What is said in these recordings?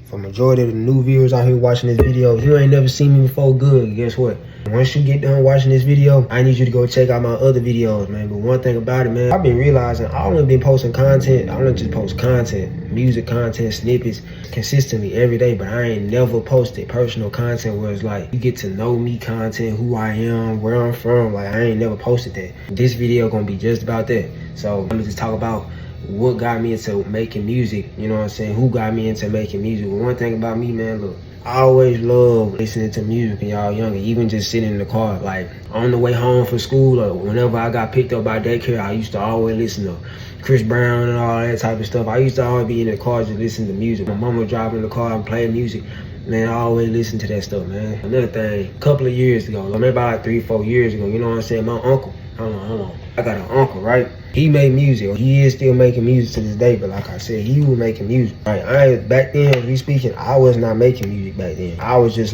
For majority of the new viewers out here watching this video, if you ain't never seen me before, good, guess what? Once you get done watching this video, I need you to go check out my other videos, man. But one thing about it, man, I've been realizing I only been posting content. I don't just post content, music content, snippets consistently every day, but I ain't never posted personal content where it's like you get to know me content, who I am, where I'm from. Like, I ain't never posted that. This video gonna be just about that. So let me just talk about what got me into making music, you know what I'm saying? Who got me into making music? Well, one thing about me, man, look, I always love listening to music when y'all younger, even just sitting in the car, like on the way home from school or whenever I got picked up by daycare, I used to always listen to Chris Brown and all that type of stuff. I used to always be in the car just listening to music. My mama would drive in the car and play music. Man, I always listen to that stuff, man. Another thing, a couple of years ago, maybe about 3-4 years ago, you know what I'm saying? My uncle, hold on. I got an uncle, right? He made music. He is still making music to this day, but like I said, he was making music. Right? Back then, as we speaking, I was not making music back then. I was just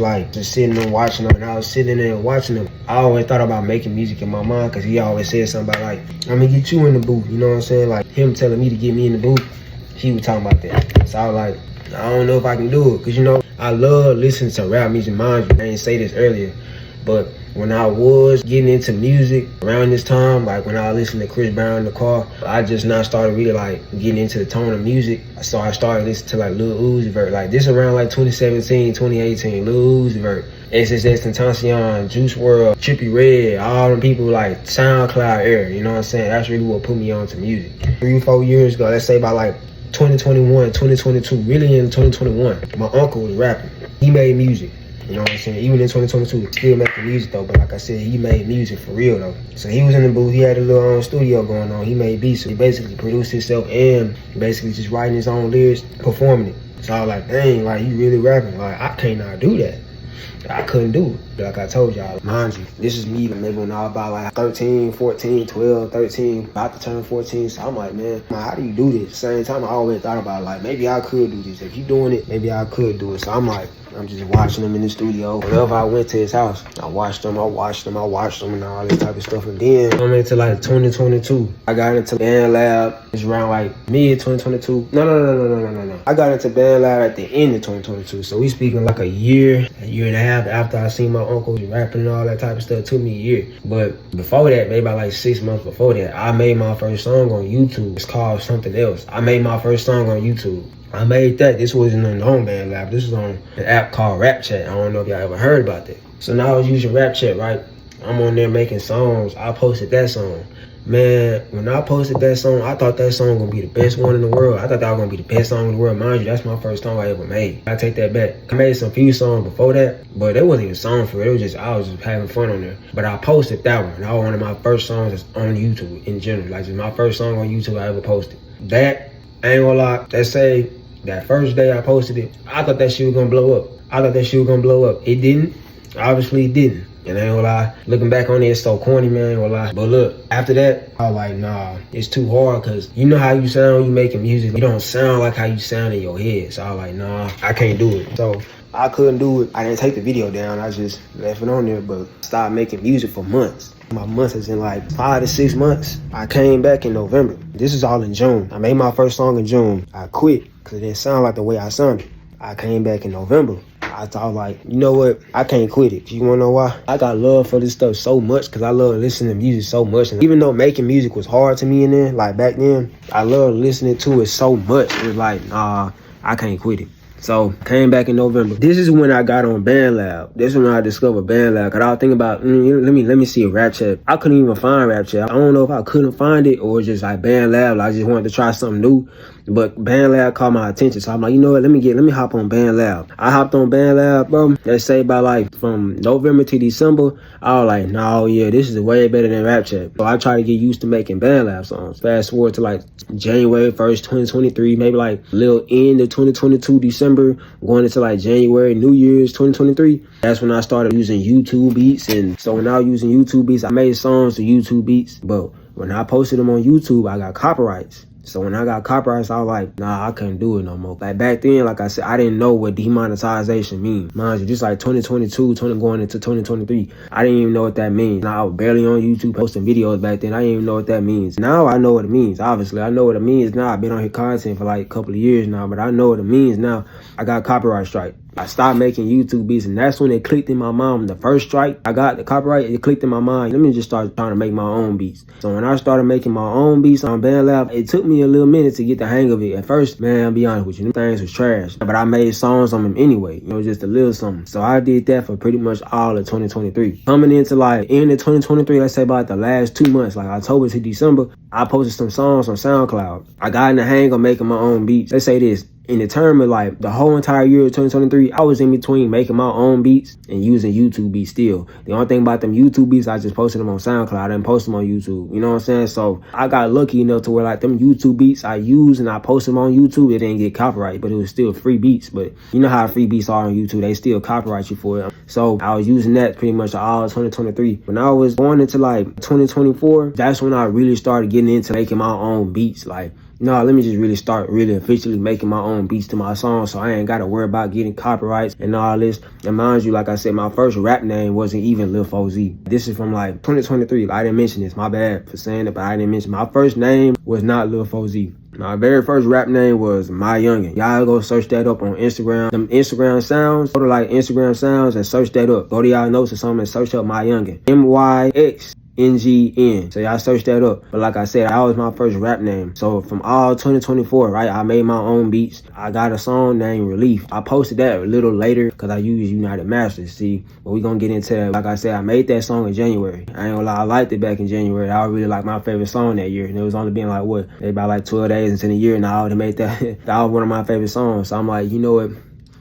sitting there watching them, and I was sitting there and watching them. I always thought about making music in my mind, because he always said something about I'm gonna get you in the booth, you know what I'm saying? Like him telling me to get me in the booth, he was talking about that. So I was like, I don't know if I can do it, because you know, I love listening to rap music, mind you. I didn't say this earlier, but when I was getting into music around this time, like when I listened to Chris Brown in the car, I just now started really getting into the tone of music. So I started listening to LUH4Z, like this around 2017, 2018, LUH4Z, XXXTentacion, Juice WRLD, Trippie Redd, all them people SoundCloud era, you know what I'm saying? That's really what put me on to music. 3-4 years ago, let's say about 2021, 2022, really in 2021, my uncle was rapping. He made music. You know what I'm saying? Even in 2022, still making music though. But like I said, he made music for real though. So he was in the booth. He had a little studio going on. He made beats. So he basically produced himself and basically just writing his own lyrics, performing it. So I was like, dang, you really rapping? I cannot do that. I couldn't do it. Like I told y'all, mind you, this is me maybe when I was about 13, 14, 12, 13, about to turn 14. So I'm like, man, how do you do this? Same time, I always thought about maybe I could do this. If you doing it, maybe I could do it. So I'm just watching him in the studio. Whenever I went to his house, I watched him and all this type of stuff. And then I'm into 2022. I got into Band Lab. It's around mid 2022. No. I got into Band Lab at the end of 2022. So we speaking a year and a half after I seen my uncle rapping and all that type of stuff. It took me a year. But before that, maybe about 6 months before that, I made my first song on YouTube. It's called Something Else. I made my first song on YouTube. I made that. This wasn't on Band Lab. This was on an app called Rap Chat. I don't know if y'all ever heard about that. So now I was using Rap Chat, right? I'm on there making songs. I posted that song. Man, when I posted that song, I thought that song gonna be the best one in the world. I thought that was gonna be the best song in the world. Mind you, that's my first song I ever made. I take that back. I made some few songs before that, but it wasn't even a song for it. It was I was just having fun on there. But I posted that one. That was one of my first songs that's on YouTube in general. Just my first song on YouTube I ever posted. That, I ain't gonna lie, let's say that first day I posted it, I thought that shit was gonna blow up. It didn't. Obviously it didn't. And I ain't gonna lie, looking back on it, it's so corny, man, I ain't gonna lie. But look, after that, I was like, nah, it's too hard, because you know how you sound when you making music. You don't sound like how you sound in your head. So I was like, nah, I can't do it. So I couldn't do it. I didn't take the video down. I just left it on there, but started making music for months. My months is in 5 to 6 months. I came back in November. This is all in June. I made my first song in June. I quit because it didn't sound like the way I sounded. I came back in November. I thought you know what? I can't quit it. You wanna know why? I got love for this stuff so much because I love listening to music so much. And even though making music was hard to me in there, back then, I love listening to it so much. It was nah, I can't quit it. So came back in November. This is when I got on Band Lab. This is when I discovered Band Lab. Cause I was thinking about, let me see a Rap Chat. I couldn't even find Rap Chat. I don't know if I couldn't find it or just Band Lab. I just wanted to try something new. But Band Lab caught my attention. So I'm like, you know what, let me hop on Band Lab. I hopped on Band Lab, bro. Let's say by from November to December, I was like, no, yeah, this is way better than Rap Chat. So I tried to get used to making Band Lab songs. Fast forward to January 1st, 2023, maybe little end of 2022, December, going into January, New Year's 2023. That's when I started using YouTube beats. And so when I was using YouTube beats, I made songs to YouTube beats. But when I posted them on YouTube, I got copyrights. So when I got copyrights, I was like, nah, I couldn't do it no more. Like back then, like I said, I didn't know what demonetization means. Mind you, just like 2022, going into 2023, I didn't even know what that means. Now I was barely on YouTube posting videos back then. I didn't even know what that means. Now I know what it means. Obviously, I know what it means now. I've been on here content for like a couple of years now, but I know what it means now. I got copyright strike. I stopped making YouTube beats, and that's when it clicked in my mind. The first strike, I got the copyright, it clicked in my mind. Let me just start trying to make my own beats. So when I started making my own beats on BandLab, it took me a little minute to get the hang of it. At first, man, I'll be honest with you, them things was trash. But I made songs on them anyway, just a little something. So I did that for pretty much all of 2023. Coming into like end of 2023, let's say about the last 2 months, like October to December, I posted some songs on SoundCloud. I got in the hang of making my own beats. Let's say this. In the term of like the whole entire year of 2023, I was in between making my own beats and using YouTube beats still. The only thing about them YouTube beats, I just posted them on SoundCloud. I didn't post them on YouTube. You know what I'm saying? So I got lucky enough to where like them YouTube beats I used and I posted them on YouTube, it didn't get copyright, but it was still free beats. But you know how free beats are on YouTube, they still copyright you for it. So I was using that pretty much all 2023. When I was going into like 2024, that's when I really started getting into making my own beats. Like, no, let me just really start officially making my own beats to my songs, so I ain't got to worry about getting copyrights and all this. And mind you, like I said, my first rap name wasn't even LUH4Z. This is from like 2023. I didn't mention this. My bad for saying it, but I didn't mention my first name was not LUH4Z. My very first rap name was My Youngin. Y'all go search that up on Instagram. Them Instagram sounds, go to like Instagram sounds and search that up. Go to y'all notes or something and search up My Youngin. MYXNGN. So y'all search that up. But like I said, that was my first rap name. So from all 2024, right, I made my own beats. I got a song named Relief. I posted that a little later because I use United Masters. See, but we gonna get into that. Like I said, I made that song in January. I ain't gonna lie, I liked it back in January. I really like my favorite song that year. And it was only been like what, maybe about like 12 days into the year, and I already made that. That was one of my favorite songs. So I'm like, you know what?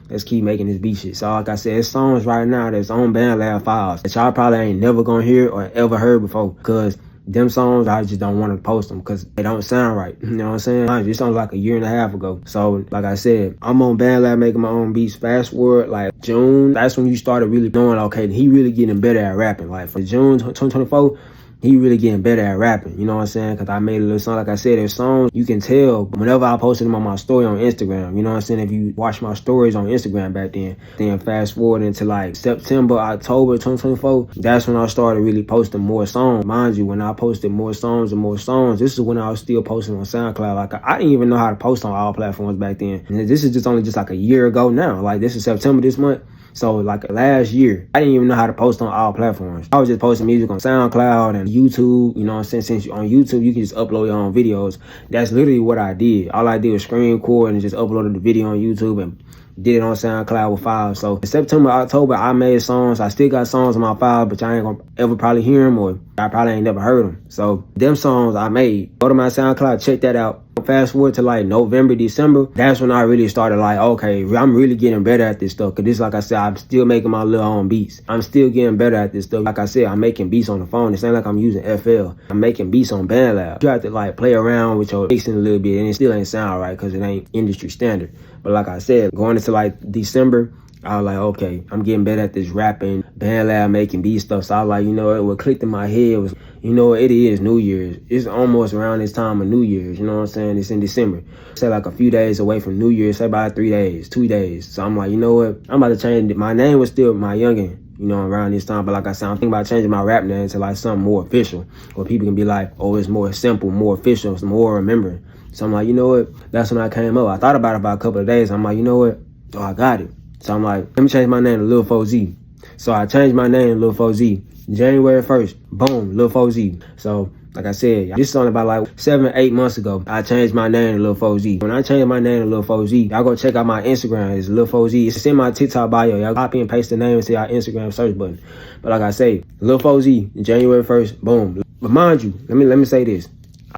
Let's keep making this beat shit. So like I said, it's songs right now that's on BandLab files that y'all probably ain't never gonna hear or ever heard before, because them songs, I just don't want to post them because they don't sound right. You know what I'm saying? This song like a year and a half ago. So like I said, I'm on BandLab making my own beats. Fast forward like June, that's when you started really knowing, okay, he really getting better at rapping. Like for June 2024, he really getting better at rapping, you know what I'm saying? Because I made a little song. Like I said, there's songs you can tell whenever I posted them on my story on Instagram, you know what I'm saying? If you watch my stories on Instagram back then fast forward into like September, October 2024, that's when I started really posting more songs. Mind you, when I posted more songs and more songs, this is when I was still posting on SoundCloud. Like I didn't even know how to post on all platforms back then. And this is only like a year ago now. Like this is September this month. So like last year, I didn't even know how to post on all platforms. I was just posting music on SoundCloud and YouTube, you know what I'm saying? Since on YouTube, you can just upload your own videos. That's literally what I did. All I did was screen record and just uploaded the video on YouTube and did it on SoundCloud with files. So in September, October, I made songs. I still got songs on my file, but y'all ain't gonna ever probably hear them, or I probably ain't never heard them. So them songs I made, go to my SoundCloud, check that out. Fast forward to like November, December, that's when I really started like, okay, I'm really getting better at this stuff. Cause this, like I said, I'm still making my little own beats. I'm still getting better at this stuff. Like I said, I'm making beats on the phone. It's not like I'm using FL. I'm making beats on BandLab. You have to like play around with your mixing a little bit, and it still ain't sound right because it ain't industry standard. But like I said, going into like December, I was like, okay, I'm getting better at this rapping, BandLab making beat stuff. So I was like, you know, what clicked in my head was, you know, it is New Year's. It's almost around this time of New Year's, you know what I'm saying? It's in December. Say like a few days away from New Year's, say about 3 days, 2 days. So I'm like, you know what? I'm about to change it. My name was still My Youngin, you know, around this time. But like I said, I'm thinking about changing my rap name to like something more official, where people can be like, oh, it's more simple, more official, it's more remembering. So I'm like, you know what? That's when I came up. I thought about it about a couple of days. I'm like, you know what? Oh, I got it. So I'm like, let me change my name to LUH4Z. So I changed my name to LUH4Z. January 1st, boom, LUH4Z. So like I said, this is only about like 7-8 months ago, I changed my name to LUH4Z. When I changed my name to LUH4Z, y'all go check out my Instagram. It's LUH4Z. It's in my TikTok bio. Y'all copy and paste the name into our Instagram search button. But like I say, LUH4Z, January 1st, boom. But mind you, let me say this.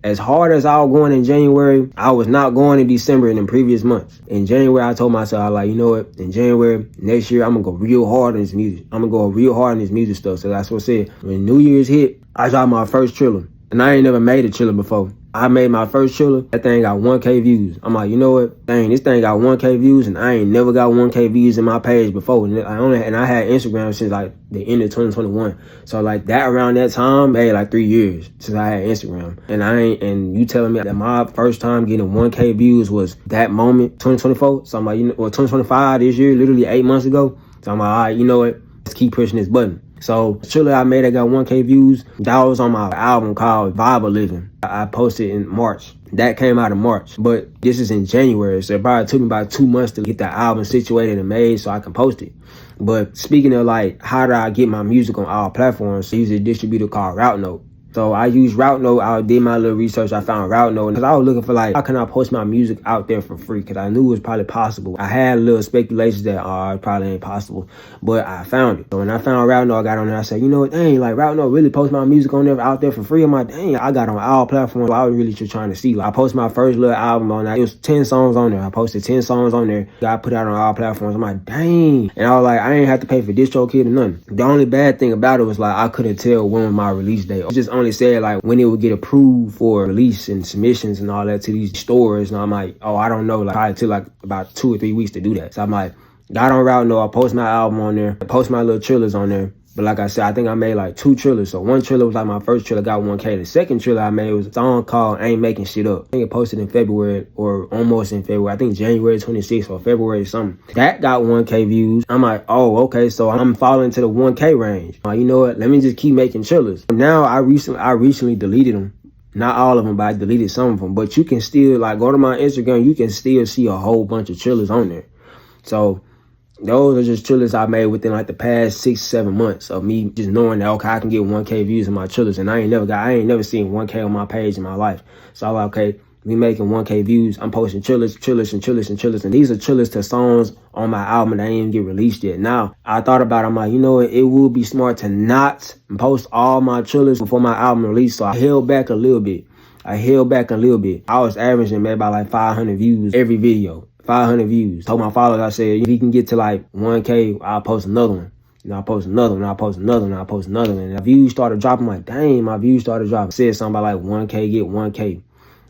As hard as I was going in January, I was not going in December and in previous months. In January, I told myself, I was like, you know what? In January, next year, I'm going to go real hard on this music. I'm going to go real hard on this music stuff. So that's what I said. When New Year's hit, I dropped my first trailer. And I ain't never made a trailer before. I made my first trailer. That thing got 1K views. I'm like, you know what? Dang, this thing got 1K views, and I ain't never got 1K views in my page before. And I had Instagram since like the end of 2021. So like that around that time, hey, like 3 years since I had Instagram. And you telling me that my first time getting 1K views was that moment, 2024. So I'm like, 2025 this year, literally 8 months ago. So I'm like, all right, you know what? Let's keep pushing this button. So the trailer I made that got 1K views, that was on my album called Vibe of Living. I posted in March. That came out in March, but this is in January. So it probably took me about 2 months to get the album situated and made so I can post it. But speaking of like, how do I get my music on all platforms? I use a distributor called Route Note. So I used Route Note. I did my little research. I found Route Note because I was looking for like, how can I post my music out there for free? Because I knew it was probably possible. I had little speculations that it probably ain't possible, but I found it. So when I found Route Note, I got on there. I said, you know what, dang, like Route Note really post my music on there out there for free. I'm like, dang, I got on all platforms. So I was really just trying to see. Like, I posted my first little album on that. It was 10 songs on there. I posted 10 songs on there. I put out on all platforms. I'm like, dang. And I was like, I ain't have to pay for DistroKid or nothing. The only bad thing about it was like, I couldn't tell when was my release date. It just only said like when it would get approved for release and submissions and all that to these stores. And I'm like, oh, I don't know. Like, probably took like about 2 or 3 weeks to do that. So I'm like, got on Route Note. I post my album on there. I post my little trailers on there. But like I said, I think I made like 2 trailers. So one trailer was like my first trailer, got 1K. The second trailer I made was a song called Ain't Making Shit Up. I think it posted in February or almost in February. I think January 26th or February something. That got 1K views. I'm like, oh, okay. So I'm falling to the 1K range. You know what? Let me just keep making trailers. Now I recently deleted them. Not all of them, but I deleted some of them. But you can still like go to my Instagram. You can still see a whole bunch of trailers on there. So those are just trailers I made within like the past 6-7 months of me just knowing that, okay, I can get 1K views in my trailers. And I ain't never seen 1K on my page in my life. So I'm like, okay, me making 1K views. I'm posting trailers. And these are trailers to songs on my album that ain't even get released yet. Now, I thought about it. I'm like, you know what? It would be smart to not post all my trailers before my album release. So I held back a little bit. I was averaging maybe about like 500 views every video. 500 views. Told my followers, I said, if he can get to like 1K, I'll post another one. And I'll post another one. I'll post another one. I'll post another one. And the views started dropping. I'm like, dang, my views started dropping. Said something about like 1K, get 1K.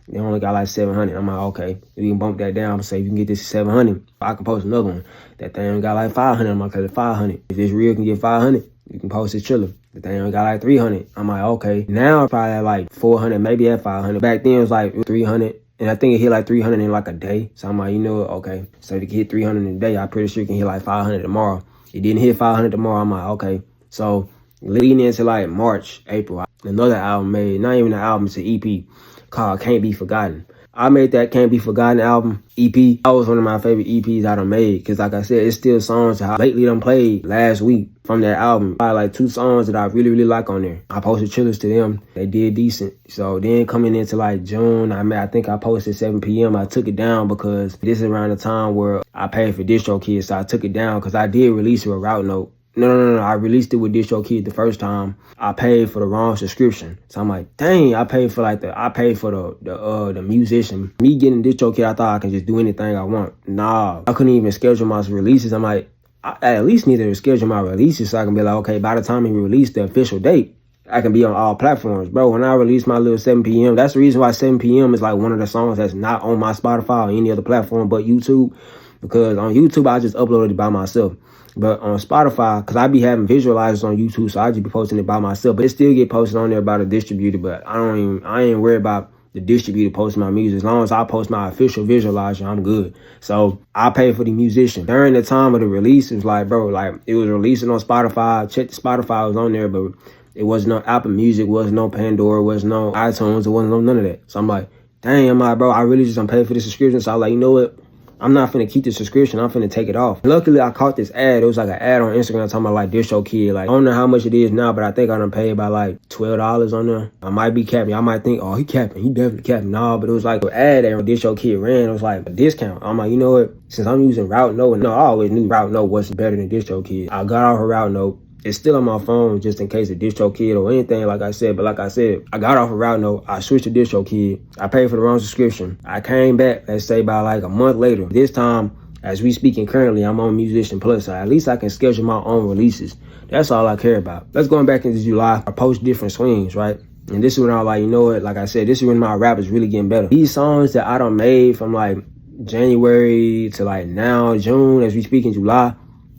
They only got like 700. I'm like, okay, we can bump that down. Say, if you can get this to 700, I can post another one. That thing got like 500. I'm like, okay, 500. If this reel can get 500, you can post this trailer. The thing only got like 300. I'm like, okay. Now probably at like 400, maybe at 500. Back then it was like 300. And I think it hit like 300 in like a day. So I'm like, you know what? Okay. So if it can hit 300 in a day, I'm pretty sure it can hit like 500 tomorrow. It didn't hit 500 tomorrow. I'm like, okay. So leading into like March, April, another album made, not even an album, it's an EP called Can't Be Forgotten. I made that Can't Be Forgotten album, EP. That was one of my favorite EPs I done made. Because like I said, it's still songs I lately done played last week from that album. I like 2 songs that I really like on there. I posted trailers to them. They did decent. So then coming into like June, I think I posted 7 p.m. I took it down because this is around the time where I paid for DistroKid. So I took it down because I did release it with Route Note. No. I released it with DistroKid the first time. I paid for the wrong subscription. So I'm like, dang, I paid for the musician. Me getting DistroKid, I thought I can just do anything I want. Nah, I couldn't even schedule my releases. I'm like, I at least needed to schedule my releases so I can be like, okay, by the time he released the official date, I can be on all platforms. Bro, when I released my little 7 p.m., that's the reason why 7 p.m. is like one of the songs that's not on my Spotify or any other platform but YouTube. Because on YouTube, I just uploaded it by myself. But on Spotify, because I be having visualizers on YouTube, so I just be posting it by myself. But it still get posted on there by the distributor. But I ain't worried about the distributor posting my music. As long as I post my official visualizer, I'm good. So I pay for the musician. During the time of the release, it was like, bro, like it was releasing on Spotify. Check the Spotify was on there, but it wasn't no Apple Music, wasn't no Pandora, wasn't no iTunes, it wasn't no none of that. So I'm like, dang, I'm like, bro, I really just don't pay for the subscription. So I was like, you know what? I'm not finna keep the subscription. I'm finna take it off. Luckily, I caught this ad. It was like an ad on Instagram talking about like DistroKid. Like, I don't know how much it is now, but I think I done paid by like $12 on there. I might be capping. I might think, oh, he capping. He definitely capping. Nah, but it was like an ad that DistroKid ran. It was like a discount. I'm like, you know what? Since I'm using Route Note, and I always knew Route Note wasn't better than DistroKid. I got off of Route Note. It's still on my phone just in case of DistroKid or anything, like I said. But like I said, I got off of Route Note. I switched to DistroKid. I paid for the wrong subscription. I came back, let's say, by like a month later. This time, as we speaking currently, I'm on Musician Plus. So at least I can schedule my own releases. That's all I care about. Let's go back into July. I post different swings, right? And this is when I was like, you know what, like I said, this is when my rap is really getting better. These songs that I done made from like January to like now, June, as we speak in July,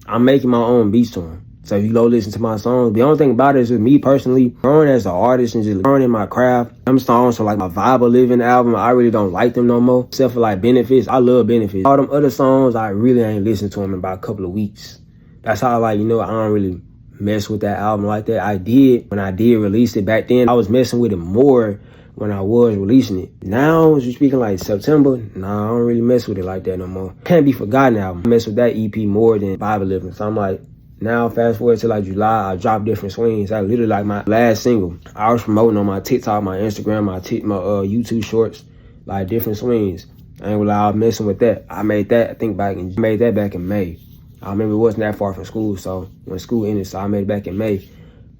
I'm making my own beats to them. So if you go listen to my songs, the only thing about it is with me personally, growing as an artist and just learning my craft. Them songs are like my Vibe of Living album. I really don't like them no more, except for like Benefits. I love Benefits. All them other songs, I really ain't listened to them in about a couple of weeks. That's how like, you know, I don't really mess with that album like that. I did when I did release it back then. I was messing with it more when I was releasing it. Now, as you're speaking like September, nah, I don't really mess with it like that no more. Can't Be Forgotten album. I mess with that EP more than Vibe of Living. So I'm like, now fast forward to like July, I dropped Different Swings. I literally like my last single. I was promoting on my TikTok, my Instagram, my YouTube shorts, like Different Swings. I ain't gonna lie, I was messing with that. I made that, made that back in May. I remember it wasn't that far from school, so when school ended, so I made it back in May.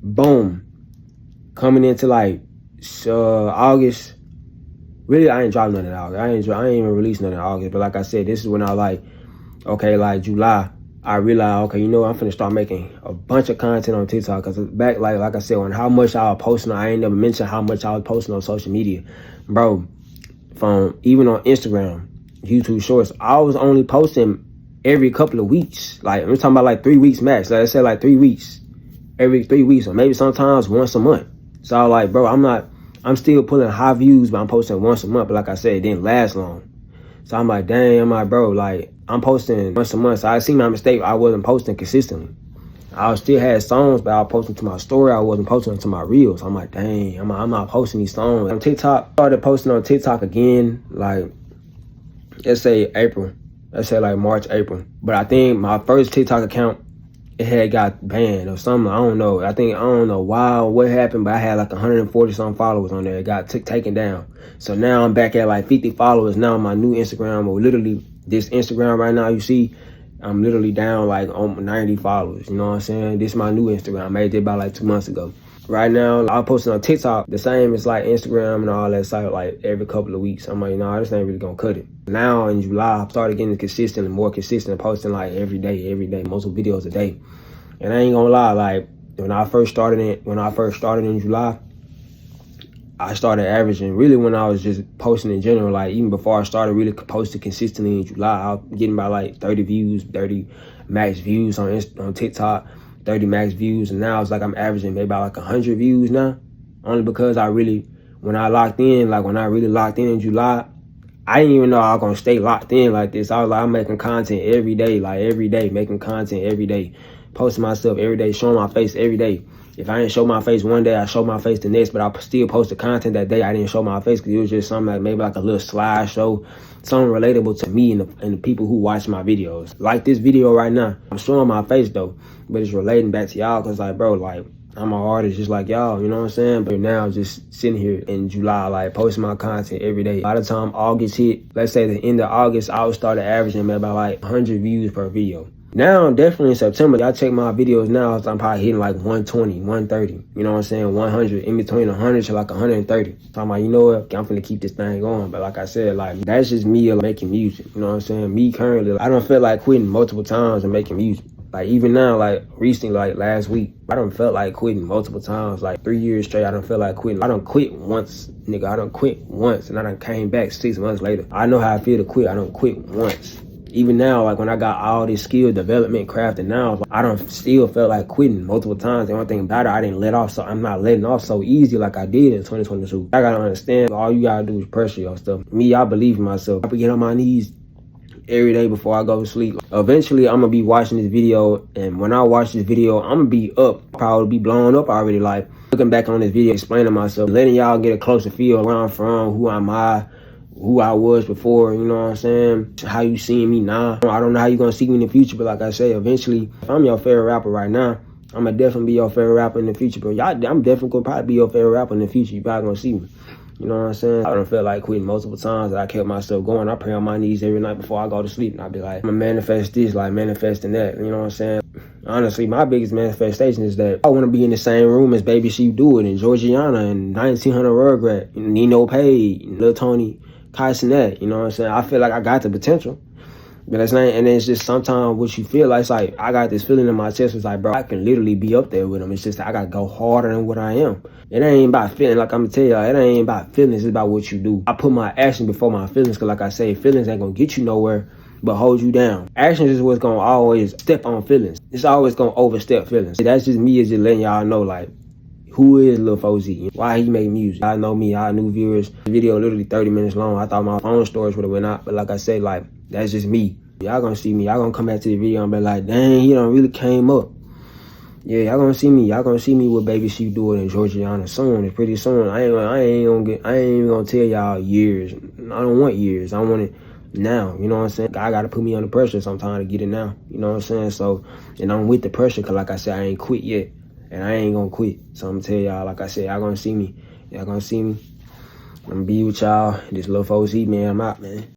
Boom. Coming into like August. Really, I ain't dropped nothing in August. I ain't even released nothing in August. But like I said, this is when I like, okay, like July, I realized, okay, you know, I'm finna start making a bunch of content on TikTok. Cause back, like I said, on how much I was posting, I ain't never mentioned how much I was posting on social media. Bro, from even on Instagram, YouTube Shorts, I was only posting every couple of weeks. Like, I'm talking about like 3 weeks max. Like I said, like 3 weeks. Every 3 weeks, or maybe sometimes once a month. So I was like, bro, I'm still pulling high views, but I'm posting once a month. But like I said, it didn't last long. So I'm like, dang, I'm like, bro, like, I'm posting once a month. So I see my mistake. I wasn't posting consistently. I still had songs, but I was posting to my story. I wasn't posting to my reels. So I'm like, dang, I'm not posting these songs. On TikTok, started posting on TikTok again, like, let's say April. Let's say like March, April. But I think my first TikTok account, it had got banned or something. I don't know. I don't know why or what happened, but I had like 140 some followers on there. It got taken down. So now I'm back at like 50 followers. Now my new Instagram, or literally this Instagram right now, you see, I'm literally down like on 90 followers. You know what I'm saying? This is my new Instagram. I made it about like 2 months ago. Right now, I'm posting on TikTok the same as like Instagram and all that site, like every couple of weeks. I'm like, nah, this ain't really gonna cut it. Now in July, I started getting consistent and more consistent, posting like every day, multiple videos a day. And I ain't gonna lie, like when I first started in July, I started averaging, really when I was just posting in general, like even before I started really posting consistently in July, I was getting about like 30 views, 30 max views on TikTok. 30 max views, and now it's like I'm averaging maybe about like 100 views now, only because when I really locked in July, I didn't even know I was gonna stay locked in like this. I was like, I'm making content every day, making content every day, posting myself every day, showing my face every day. If I didn't show my face one day, I show my face the next, but I still posted content that day. I didn't show my face because it was just something like maybe like a little slideshow, something relatable to me and the people who watch my videos. Like this video right now, I'm showing my face though, but it's relating back to y'all because like, bro, like I'm an artist just like y'all, you know what I'm saying? But now just sitting here in July, like posting my content every day. By the time August hit, let's say the end of August, I would start averaging about like 100 views per video. Now, definitely in September, y'all check my videos now, so I'm probably hitting like 120, 130, you know what I'm saying, 100, in between 100 to like 130. So I'm like, you know what, I'm finna keep this thing going. But like I said, like, that's just me making music, you know what I'm saying? Me currently, I don't feel like quitting multiple times and making music. Like even now, like recently, like last week, I done felt like quitting multiple times. Like 3 years straight, I done felt like quitting. I done quit once, nigga. I done quit once, and I done came back 6 months later. I know how I feel to quit. I done quit once. Even now, like when I got all this skill development, crafting now, I don't still felt like quitting multiple times. The only thing about it, I didn't let off, so I'm not letting off so easy like I did in 2022. I gotta understand, all you gotta do is pressure your stuff. Me, I believe in myself. I be getting on my knees every day before I go to sleep. Eventually, I'm gonna be watching this video, and when I watch this video, I'm gonna be up, probably be blown up already, like looking back on this video, explaining myself, letting y'all get a closer feel where I'm from, who am I, who I was before, you know what I'm saying? How you seeing me now. I don't know how you gonna see me in the future, but like I say, eventually, if I'm your favorite rapper right now, I'm gonna definitely be your favorite rapper in the future. But y'all, I'm definitely gonna probably be your favorite rapper in the future. You probably gonna see me. You know what I'm saying? I don't feel like quitting multiple times, that I kept myself going. I pray on my knees every night before I go to sleep, and I be like, I'm gonna manifest this, like manifesting that. You know what I'm saying? Honestly, my biggest manifestation is that I want to be in the same room as Baby Sheep Do It and Georgiana and 1900 Rugrat, and Nino Pay, Lil Tony, Kai Sinet, you know what I'm saying? I feel like I got the potential. But that's not, and it's just sometimes what you feel like, it's like, I got this feeling in my chest. It's like, bro, I can literally be up there with him. It's just that I got to go harder than what I am. It ain't about feeling, like I'm going to tell y'all, it ain't about feelings. It's about what you do. I put my action before my feelings, because like I say, feelings ain't going to get you nowhere, but hold you down. Action is what's going to always step on feelings. It's always going to overstep feelings. That's just me, is just letting y'all know, like, who is LUH4Z? Why he make music? I know me, I new viewers. The video literally 30 minutes long. I thought my phone storage would have went out, but like I said, like, that's just me. Y'all gonna see me. Y'all gonna come back to the video and be like, dang, he done really came up. Yeah, y'all gonna see me. Y'all gonna see me with Baby She do it in Georgiana soon. It's pretty soon. I ain't even gonna tell y'all years. I don't want years. I want it now. You know what I'm saying? God gotta put me under pressure sometimes to get it now. You know what I'm saying? So, and I'm with the pressure, because like I said, I ain't quit yet. And I ain't gonna quit. So I'm gonna tell y'all, like I said, y'all gonna see me. Y'all gonna see me. I'm gonna be with y'all. This LUH4Z, man. I'm out, man.